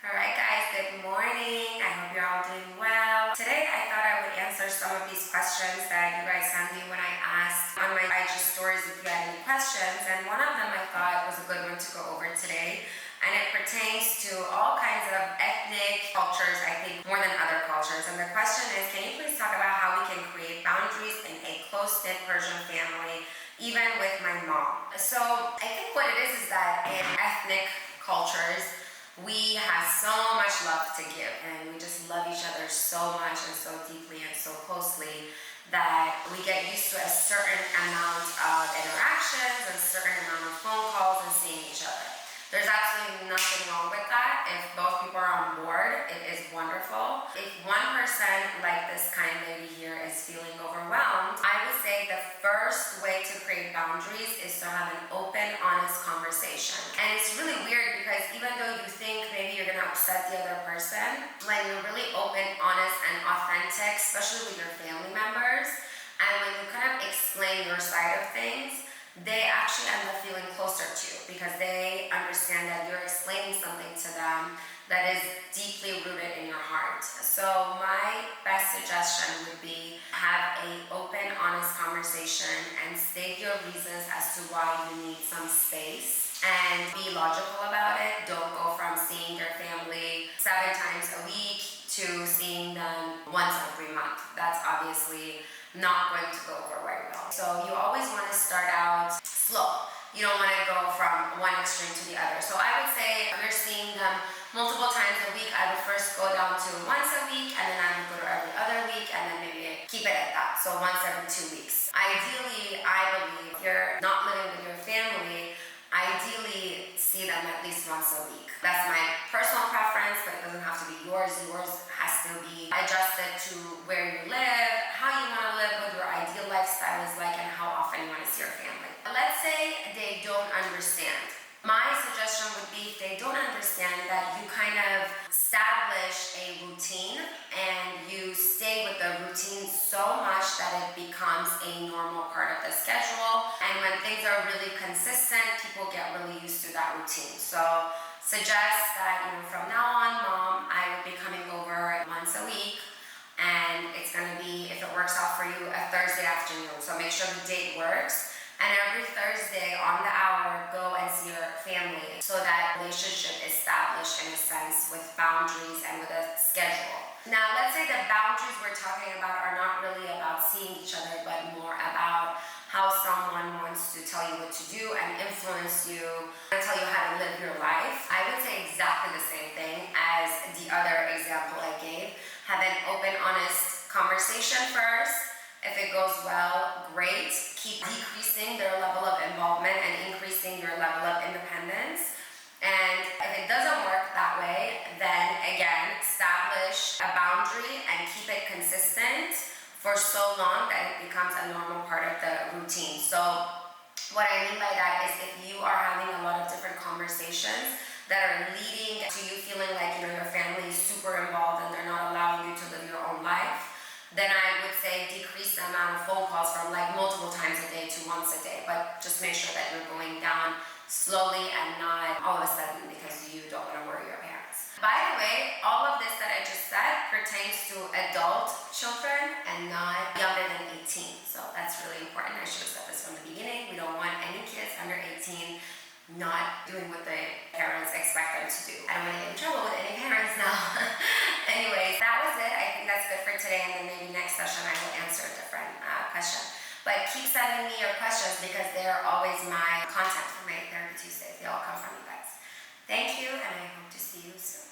Alright guys, good morning. I hope you're all doing well. Today I thought I would answer some of these questions that you guys sent me when I asked on my IG stories if you had any questions, and one of them I thought was a good one to go over today, and it pertains to all kinds of ethnic cultures, I think more than other cultures. And the question is, can you please talk about how we can create boundaries in a close-knit Persian family, even with my mom? So I think what it is that in ethnic cultures, we have so much love to give, and we just love each other so much and so deeply and so closely that we get used to a certain amount of interactions and a certain amount of phone calls and seeing each other. There's absolutely nothing wrong with that. If both people are on board, it is wonderful. If one person, like this kind lady here, is feeling overwhelmed, I would say the first way to create boundaries is to have an open, honest conversation. And it's really weird because even though you think maybe you're gonna upset the other person, when you're really open, honest, and authentic, especially with your family members, and when you kind of explain your side of things, they actually end up feeling closer to you because they understand that you're explaining something to them that is deeply rooted in your heart. So my best suggestion would be have an open, honest conversation and state your reasons as to why you need some space, and be logical about it. Don't go from seeing your family 7 times a week to seeing them once every month. That's obviously not going to go over very well. So you always want to start out slow. You don't want to go from one extreme to the other. So I would say if you're seeing them multiple times a week, I would first go down to once a week, and then I would go to every other week, and then maybe keep it at that. So once every 2 weeks. Ideally, I believe if you're not living with your family, ideally see them at least once a week. That's my personal preference, but it doesn't have to be yours. Yours has to be adjusted to where you live, how you want to live, what your ideal lifestyle is like, and how often you want to see your family. Let's say they don't understand. My suggestion would be, if they don't understand, that you kind of establish a routine and you stay with the routine so much that it becomes a normal part of the schedule. And when things are really consistent, people get really used to that routine. So suggest that, from now on, Mom, I will be coming over once a week, and it's going to be, if it works out for you, a Thursday afternoon. So make sure the date works. And every Thursday on the hour, go and see your family, so that relationship is established in a sense with boundaries and with a schedule. Now, let's say the boundaries we're talking about are not really about seeing each other, but more about how someone wants to tell you what to do and influence you and tell you how to live your life. I would say exactly the same thing as the other example I gave. Have an open, honest conversation first. If it goes well, great. Keep decreasing their level of involvement and increasing your level of independence. And if it doesn't work that way, then again, establish a boundary and keep it consistent for so long that it becomes a normal part of the routine. So what I mean by that is, if you are having a lot of different conversations that are leading to you feeling like your family is super involved and they're not allowing you to live your own life, then I would say decrease the amount of phone calls from multiple times a day to once a day. But just make sure that you're going down slowly and not all of a sudden because you don't want to worry your parents. By the way, all of this that I just said pertains to adult children and not younger than 18. So that's really important. I should have said this from the beginning. We don't want any kids under 18 not doing what the parents expect them to do. I don't want to get in trouble with any parents now. Anyways, that was it. I think that's good for today, and then maybe next session I will answer a different question. But keep sending me your questions because they are always my content for my Therapy Tuesdays. They all come from you guys. Thank you, and I hope to see you soon.